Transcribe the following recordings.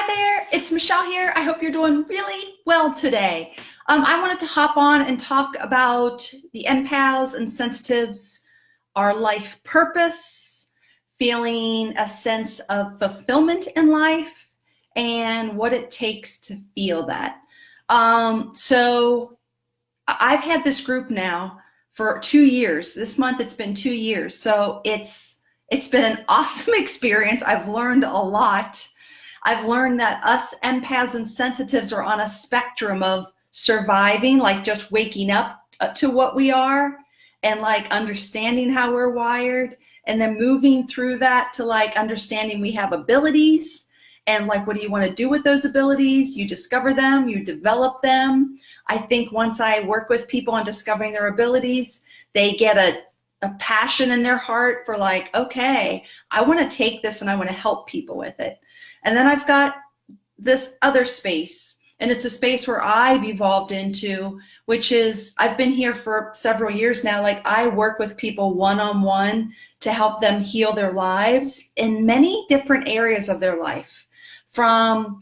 there, it's Michelle here. I hope you're doing really well today. I wanted to hop on and talk about the empaths and sensitives, our life purpose, feeling a sense of fulfillment in life, and what it takes to feel that. So I've had this group now for 2 years. This month it's been 2 years. So it's been an awesome experience. I've learned a lot. I've learned that us empaths and sensitives are on a spectrum of surviving, like just waking up to what we are and like understanding how we're wired, and then moving through that to like understanding we have abilities and like what do you want to do with those abilities? You discover them, you develop them. I think once I work with people on discovering their abilities, they get a passion in their heart for like, okay, I want to take this and I want to help people with it. And then I've got this other space, and it's a space where I've evolved into, which is I've been here for several years now. Like I work with people one-on-one to help them heal their lives in many different areas of their life, from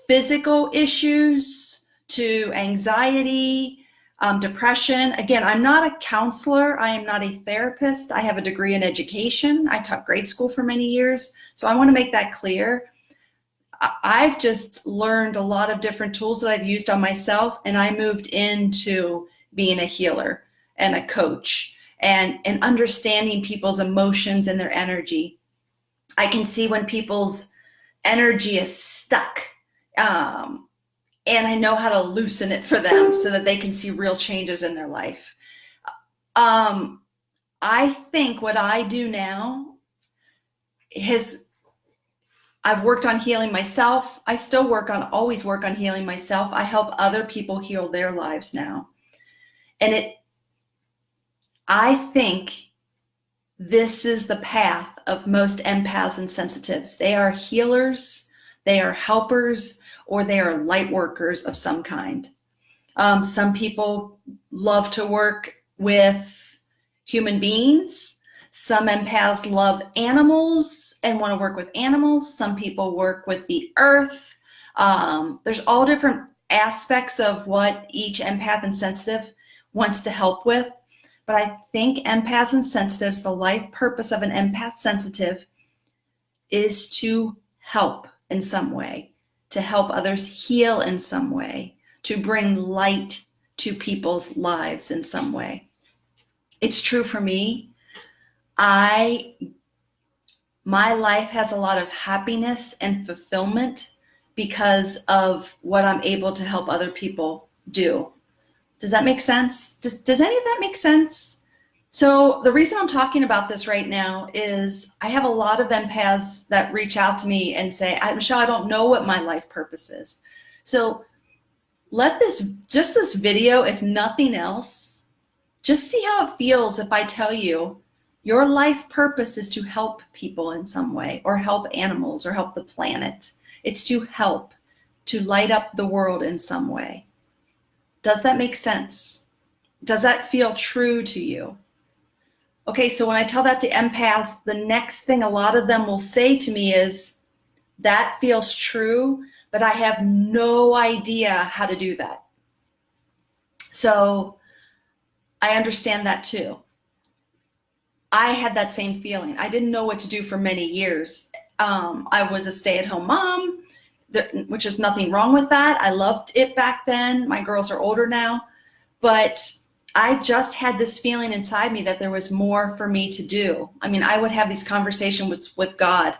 physical issues to anxiety, depression. Again, I'm not a counselor. I am not a therapist. I have a degree in education. I taught grade school for many years. So I want to make that clear. I've just learned a lot of different tools that I've used on myself, and I moved into being a healer and a coach and understanding people's emotions and their energy. I can see when people's energy is stuck. And I know how to loosen it for them so that they can see real changes in their life. I think what I do now I've worked on healing myself. I still always work on healing myself. I help other people heal their lives now. And I think this is the path of most empaths and sensitives. They are healers, they are helpers, or they are light workers of some kind. Some people love to work with human beings. Some empaths love animals and want to work with animals. Some people work with the earth. There's all different aspects of what each empath and sensitive wants to help with. But I think empaths and sensitives, the life purpose of an empath sensitive is to help in some way, to help others heal in some way, to bring light to people's lives in some way. It's true for me. My life has a lot of happiness and fulfillment because of what I'm able to help other people do. Does that make sense? Does any of that make sense? So the reason I'm talking about this right now is I have a lot of empaths that reach out to me and say, Michelle, I don't know what my life purpose is. So this video, if nothing else, just see how it feels if I tell you your life purpose is to help people in some way, or help animals, or help the planet. It's to help, to light up the world in some way. Does that make sense? Does that feel true to you? Okay, so when I tell that to empaths, the next thing a lot of them will say to me is, that feels true, but I have no idea how to do that. So I understand that too. I had that same feeling. I didn't know what to do for many years. I was a stay-at-home mom, which is nothing wrong with that. I loved it back then. My girls are older now, but I just had this feeling inside me that there was more for me to do. I mean, I would have these conversations with God,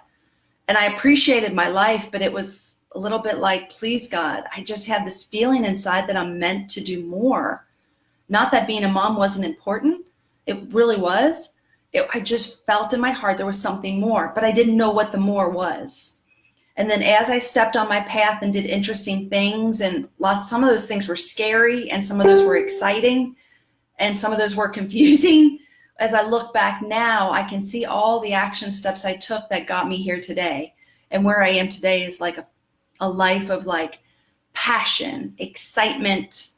and I appreciated my life, but it was a little bit like, please God, I just had this feeling inside that I'm meant to do more. Not that being a mom wasn't important. It really was. I just felt in my heart there was something more, but I didn't know what the more was. And then as I stepped on my path and did interesting things, and some of those things were scary, and some of those were exciting, and some of those were confusing. As I look back now, I can see all the action steps I took that got me here today. And where I am today is like a life of like passion, excitement,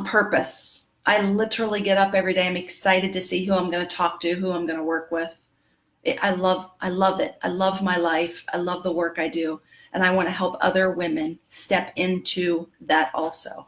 purpose. I literally get up every day. I'm excited to see who I'm going to talk to, who I'm going to work with. I love it. I love my life. I love the work I do. And I want to help other women step into that also.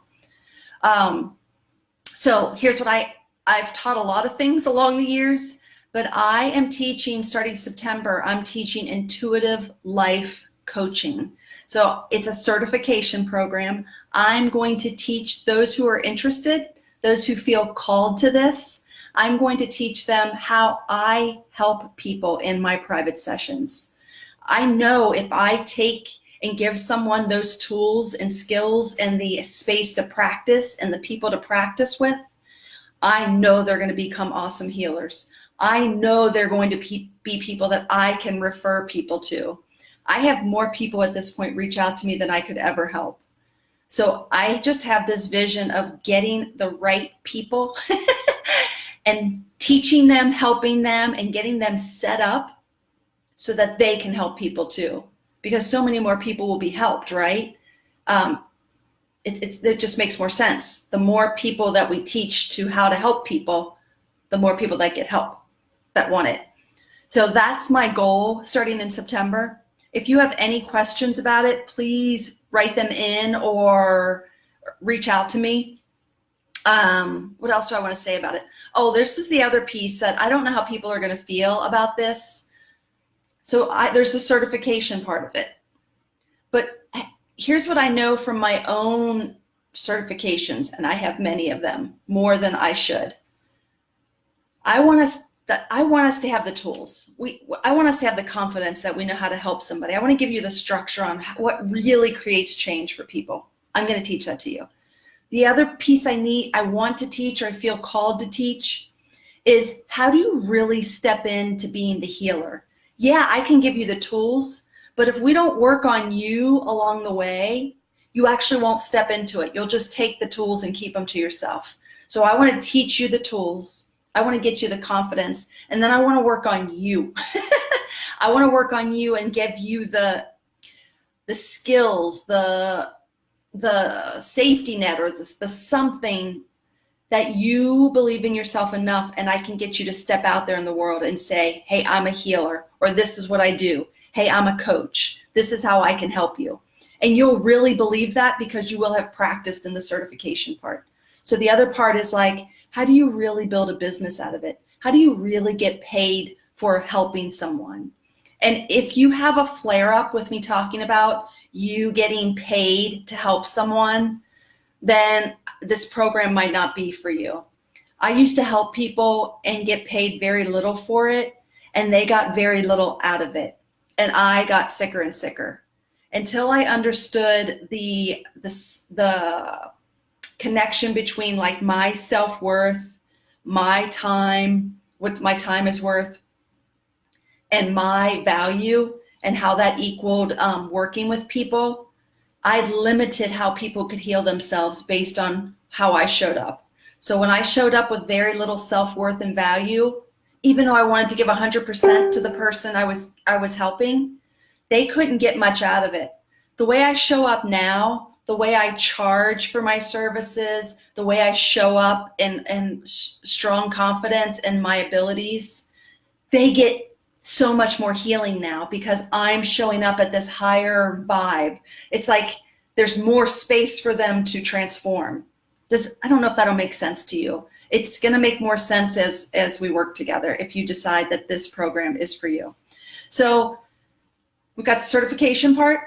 So here's what I've taught a lot of things along the years, but I am teaching, starting September, I'm teaching intuitive life coaching. So it's a certification program. I'm going to teach those who are interested, those who feel called to this. I'm going to teach them how I help people in my private sessions. I know if I take and give someone those tools and skills and the space to practice and the people to practice with, I know they're going to become awesome healers. I know they're going to be people that I can refer people to. I have more people at this point reach out to me than I could ever help. So I just have this vision of getting the right people and teaching them, helping them, and getting them set up so that they can help people too. Because so many more people will be helped, right? It just makes more sense. The more people that we teach to how to help people, the more people that get help, that want it. So that's my goal starting in September. If you have any questions about it, please write them in or reach out to me. What else do I want to say about it? Oh, this is the other piece that I don't know how people are going to feel about this. So there's a certification part of it. But here's what I know from my own certifications, and I have many of them, more than I should. I want us to have the tools. I want us to have the confidence that we know how to help somebody. I want to give you the structure on what really creates change for people. I'm going to teach that to you. The other piece I want to teach, or I feel called to teach, is how do you really step into being the healer? Yeah, I can give you the tools, but if we don't work on you along the way, you actually won't step into it. You'll just take the tools and keep them to yourself. So I want to teach you the tools. I want to get you the confidence, and then I want to work on you. I want to work on you and give you the skills, the safety net, or the something that you believe in yourself enough, and I can get you to step out there in the world and say, hey, I'm a healer, or this is what I do. Hey, I'm a coach. This is how I can help you. And you'll really believe that because you will have practiced in the certification part. So the other part is like, how do you really build a business out of it? How do you really get paid for helping someone? And if you have a flare up with me talking about you getting paid to help someone, then this program might not be for you. I used to help people and get paid very little for it, and they got very little out of it. And I got sicker and sicker until I understood the connection between like my self-worth, my time, what my time is worth, and my value, and how that equaled working with people. I limited how people could heal themselves based on how I showed up. So when I showed up with very little self-worth and value, even though I wanted to give 100% to the person I was helping, they couldn't get much out of it. The way I show up now, the way I charge for my services, the way I show up in strong confidence in my abilities, they get so much more healing now because I'm showing up at this higher vibe. It's like there's more space for them to transform. I don't know if that'll make sense to you. It's going to make more sense as we work together if you decide that this program is for you. So we've got the certification part,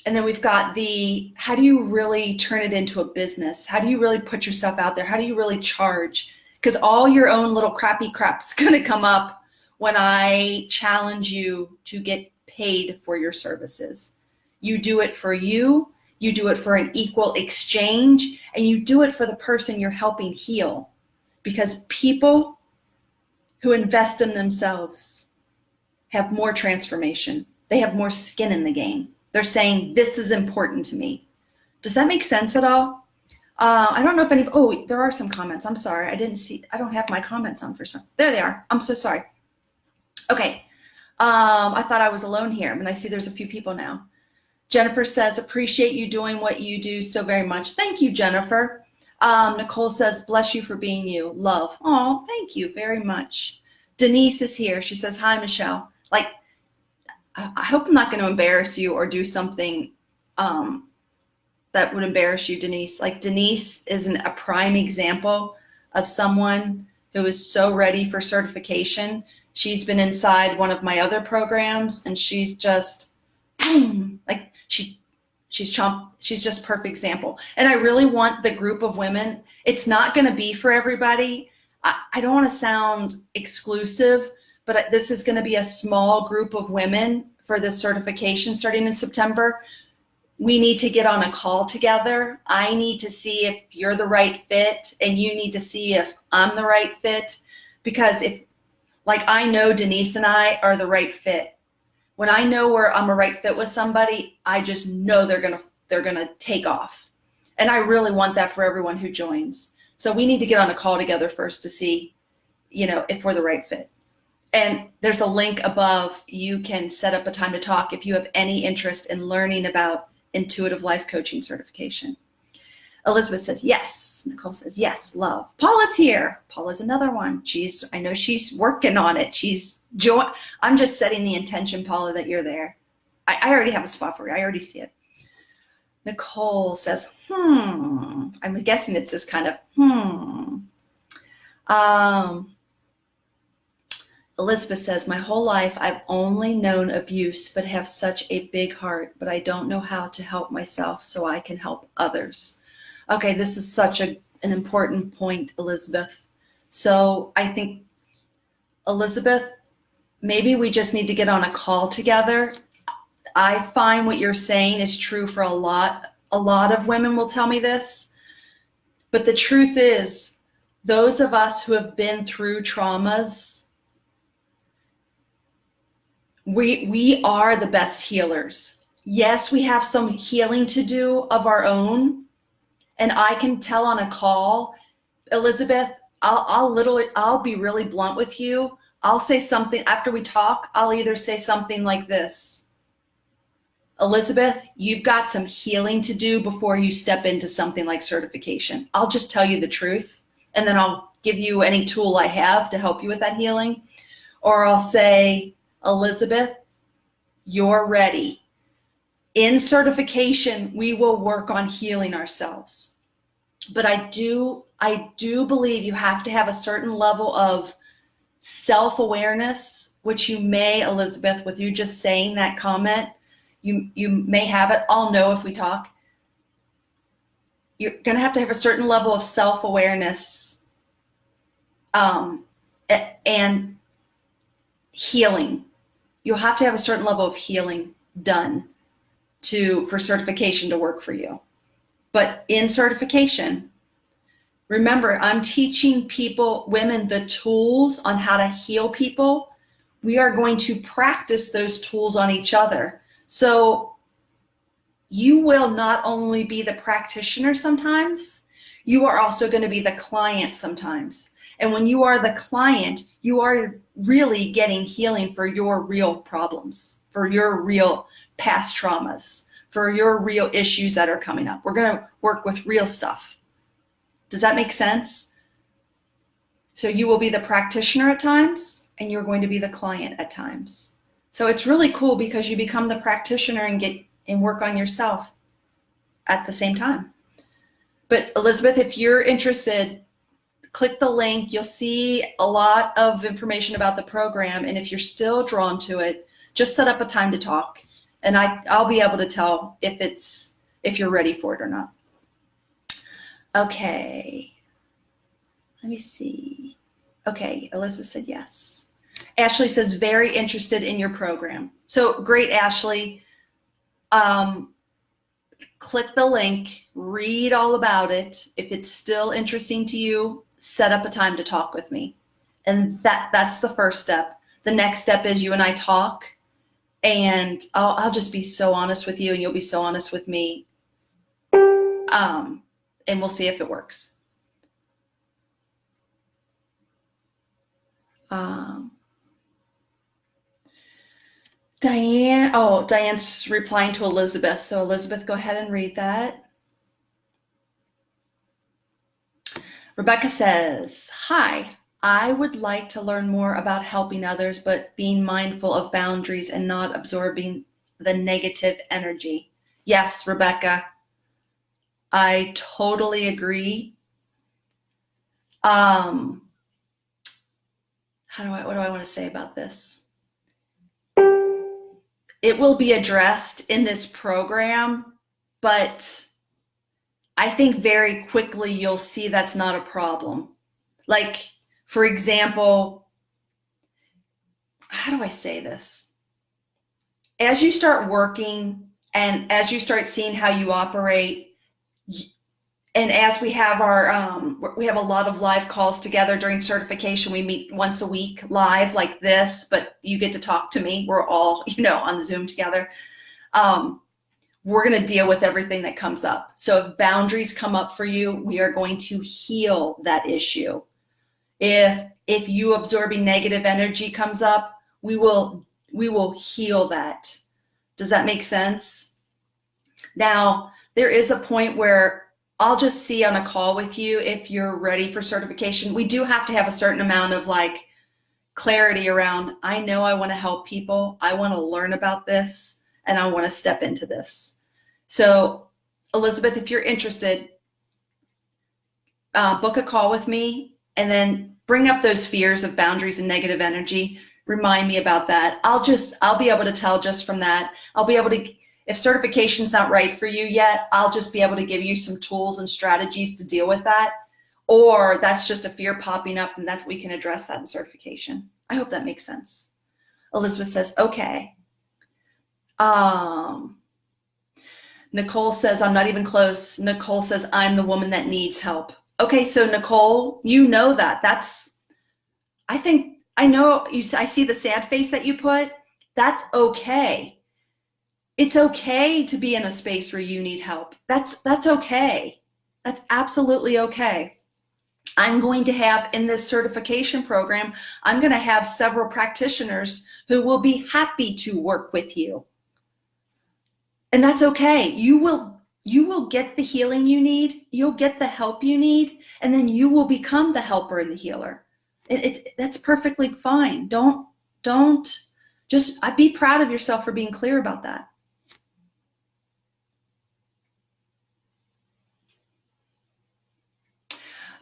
and then we've got the how do you really turn it into a business? How do you really put yourself out there? How do you really charge? Because all your own little crappy crap's going to come up when I challenge you to get paid for your services. You do it for you do it for an equal exchange, and you do it for the person you're helping heal. Because people who invest in themselves have more transformation. They have more skin in the game. They're saying, this is important to me. Does that make sense at all? I don't know if there are some comments. I'm sorry. I don't have my comments on for some. There they are. I'm so sorry. Okay, I thought I was alone here, and I see there's a few people now. Jennifer says, appreciate you doing what you do so very much. Thank you, Jennifer. Nicole says, bless you for being you. Love. Oh, thank you very much. Denise is here. She says, hi, Michelle. Like, I hope I'm not going to embarrass you or do something that would embarrass you, Denise. Like, Denise is a prime example of someone who is so ready for certification. She's been inside one of my other programs, and she's just boom, like she's just perfect example. And I really want the group of women. It's not going to be for everybody. I don't want to sound exclusive, but this is going to be a small group of women for this certification starting in September. We need to get on a call together. I need to see if you're the right fit, and you need to see if I'm the right fit. Because I know Denise and I are the right fit. When I know where I'm a right fit with somebody, I just know they're gonna take off. And I really want that for everyone who joins. So we need to get on a call together first to see, if we're the right fit. And there's a link above. You can set up a time to talk if you have any interest in learning about intuitive life coaching certification. Elizabeth says, yes. Nicole says, yes, love. Paula's here. Paula's another one. I know she's working on it. I'm just setting the intention, Paula, that you're there. I already have a spot for you. I already see it. Nicole says, I'm guessing it's this kind of, Elizabeth says, my whole life I've only known abuse, but have such a big heart, but I don't know how to help myself so I can help others. Okay, this is such an important point, Elizabeth. So I think, Elizabeth, maybe we just need to get on a call together. I find what you're saying is true for a lot of women will tell me this. But the truth is, those of us who have been through traumas, we are the best healers. Yes, we have some healing to do of our own. And I can tell on a call, Elizabeth, I'll be really blunt with you. I'll say something after we talk. I'll either say something like this: Elizabeth, you've got some healing to do before you step into something like certification. I'll just tell you the truth, and then I'll give you any tool I have to help you with that healing. Or I'll say, Elizabeth, you're ready. In certification, we will work on healing ourselves. But I do believe you have to have a certain level of self-awareness, which you may, Elizabeth, with you just saying that comment, you may have it. I'll know if we talk. You're going to have a certain level of self-awareness and healing. You'll have to have a certain level of healing done for certification to work for you. But in certification, remember, I'm teaching women, the tools on how to heal people. We are going to practice those tools on each other. So you will not only be the practitioner sometimes, you are also going to be the client sometimes. And when you are the client, you are really getting healing for your real problems, for your real past traumas, for your real issues that are coming up. We're going to work with real stuff. Does that make sense? So you will be the practitioner at times, and you're going to be the client at times. So it's really cool because you become the practitioner and work on yourself at the same time. But Elizabeth, if you're interested, click the link. You'll see a lot of information about the program. And if you're still drawn to it, just set up a time to talk. And I'll be able to tell if you're ready for it or not. Okay. Let me see. Okay, Elizabeth said yes. Ashley says, very interested in your program. So great, Ashley. Click the link, read all about it. If it's still interesting to you, set up a time to talk with me. And that's the first step. The next step is you and I talk, and I'll just be so honest with you, and you'll be so honest with me. And we'll see if it works. Diane's replying to Elizabeth. So Elizabeth, go ahead and read that. Rebecca says, hi, I would like to learn more about helping others, but being mindful of boundaries and not absorbing the negative energy. Yes, Rebecca, I totally agree. Um, what do I want to say about this? It will be addressed in this program, but I think very quickly you'll see that's not a problem. Like, for example, how do I say this? As you start working and as you start seeing how you operate, and as we have we have a lot of live calls together during certification. We meet once a week live like this, but you get to talk to me. We're all, on Zoom together. We're going to deal with everything that comes up. So if boundaries come up for you, we are going to heal that issue. If you absorbing negative energy comes up, we will heal that. Does that make sense? Now, there is a point where I'll just see on a call with you if you're ready for certification. We do have to have a certain amount of clarity around, I know I want to help people. I want to learn about this and I want to step into this. So Elizabeth, if you're interested, book a call with me and then bring up those fears of boundaries and negative energy. Remind me about that. I'll be able to tell just from that. I'll be able to, if certification's not right for you yet, I'll just be able to give you some tools and strategies to deal with that. Or that's just a fear popping up and we can address that in certification. I hope that makes sense. Elizabeth says, okay. Nicole says, I'm not even close. Nicole says, I'm the woman that needs help. Okay, so Nicole, you know that. I know I see the sad face that you put. That's okay. It's okay to be in a space where you need help. That's okay. That's absolutely okay. I'm going to have in this certification program, I'm going to have several practitioners who will be happy to work with you. And that's okay. You will get the healing you need. You'll get the help you need, and then you will become the helper and the healer. That's perfectly fine. Don't just be proud of yourself for being clear about that.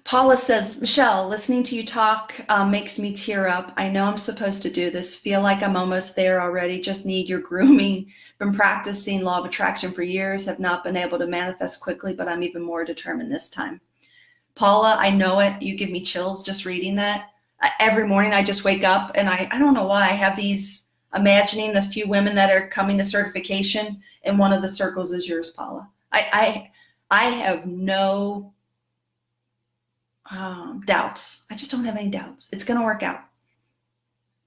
Paula says, Michelle, listening to you talk makes me tear up. I know I'm supposed to do this. Feel like I'm almost there already. Just need your grooming. Been practicing law of attraction for years. Have not been able to manifest quickly, but I'm even more determined this time. Paula, I know it. You give me chills just reading that. Every morning I just wake up and I don't know why I have these imagining the few women that are coming to certification, and one of the circles is yours, Paula. I have no doubts. I just don't have any doubts. It's going to work out.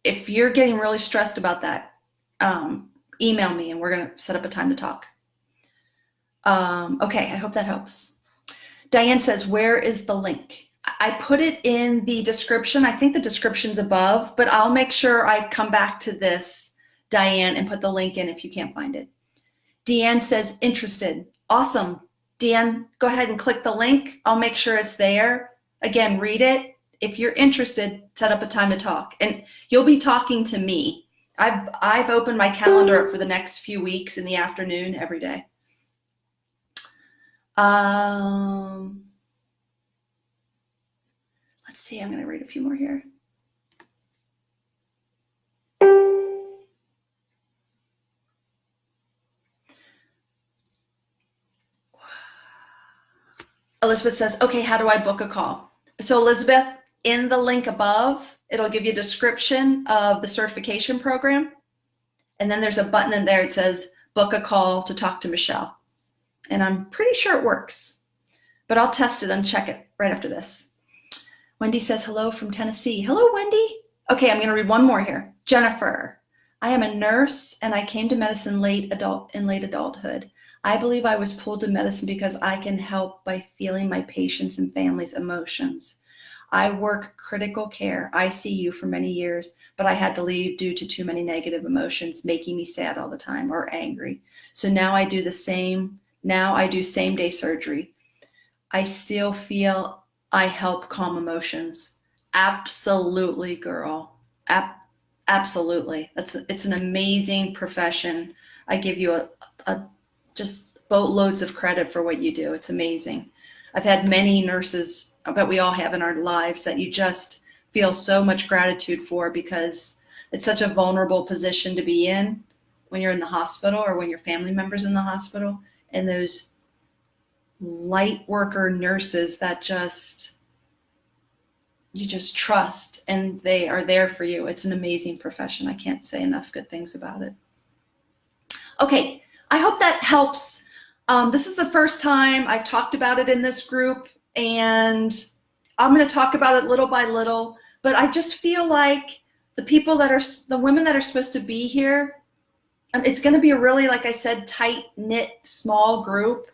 If you're getting really stressed about that, email me and we're going to set up a time to talk. Okay, I hope that helps. Diane says, where is the link? I put it in the description. I think the description's above, but I'll make sure I come back to this, Diane, and put the link in if you can't find it. Deanne says, interested. Awesome. Deanne, go ahead and click the link. I'll make sure it's there. Again, read it. If you're interested, set up a time to talk. And you'll be talking to me. I've opened my calendar up for the next few weeks in the afternoon every day. Let's see, I'm going to read a few more here. Elizabeth says, okay, how do I book a call? So Elizabeth, in the link above, it'll give you a description of the certification program. And then there's a button in there. It says, book a call to talk to Michelle. And I'm pretty sure it works, but I'll test it and check it right after this. Wendy says, hello from Tennessee. Hello, Wendy. Okay, I'm going to read one more here. Jennifer, I am a nurse and I came to medicine in late adulthood. I believe I was pulled to medicine because I can help by feeling my patients' and families' emotions. I work critical care, ICU, for many years, but I had to leave due to too many negative emotions, making me sad all the time or angry. So now I do same-day surgery. I still feel I help calm emotions. Absolutely, girl. Absolutely. It's an amazing profession. I give you a just boatloads of credit for what you do. It's amazing. I've had many nurses, but we all have in our lives, that you just feel so much gratitude for, because it's such a vulnerable position to be in when you're in the hospital or when your family member's in the hospital. And those light worker nurses that you just trust, and they are there for you. It's an amazing profession. I can't say enough good things about it. Okay, I hope that helps. This is the first time I've talked about it in this group, and I'm going to talk about it little by little, but I just feel like the women that are supposed to be here, it's going to be a really, like I said, tight-knit, small group.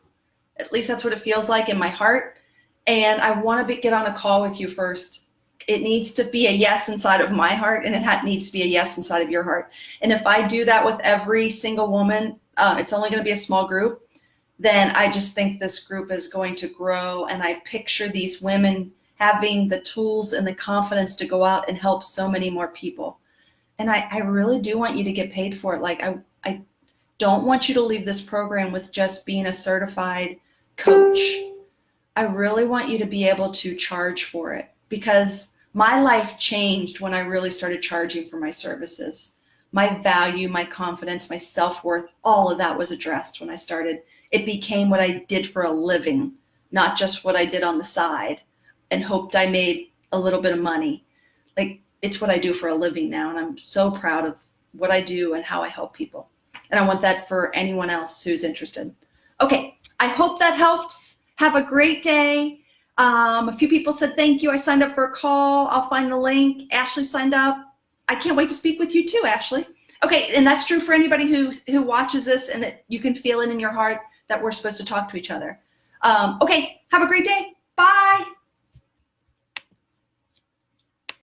At least that's what it feels like in my heart. And I want to get on a call with you first. It needs to be a yes inside of my heart, and it needs to be a yes inside of your heart. And if I do that with every single woman, it's only going to be a small group, then I just think this group is going to grow. And I picture these women having the tools and the confidence to go out and help so many more people. And I really do want you to get paid for it. Like, I don't want you to leave this program with just being a certified coach. I really want you to be able to charge for it, because my life changed when I really started charging for my services. My value, my confidence, my self-worth, all of that was addressed when I started. It became what I did for a living, not just what I did on the side and hoped I made a little bit of money. Like, it's what I do for a living now, and I'm so proud of what I do and how I help people. And I want that for anyone else who's interested. Okay, I hope that helps. Have a great day. A few people said thank you. I signed up for a call. I'll find the link. Ashley signed up. I can't wait to speak with you too, Ashley. Okay, and that's true for anybody who watches this, and that you can feel it in your heart that we're supposed to talk to each other. Okay, have a great day. Bye.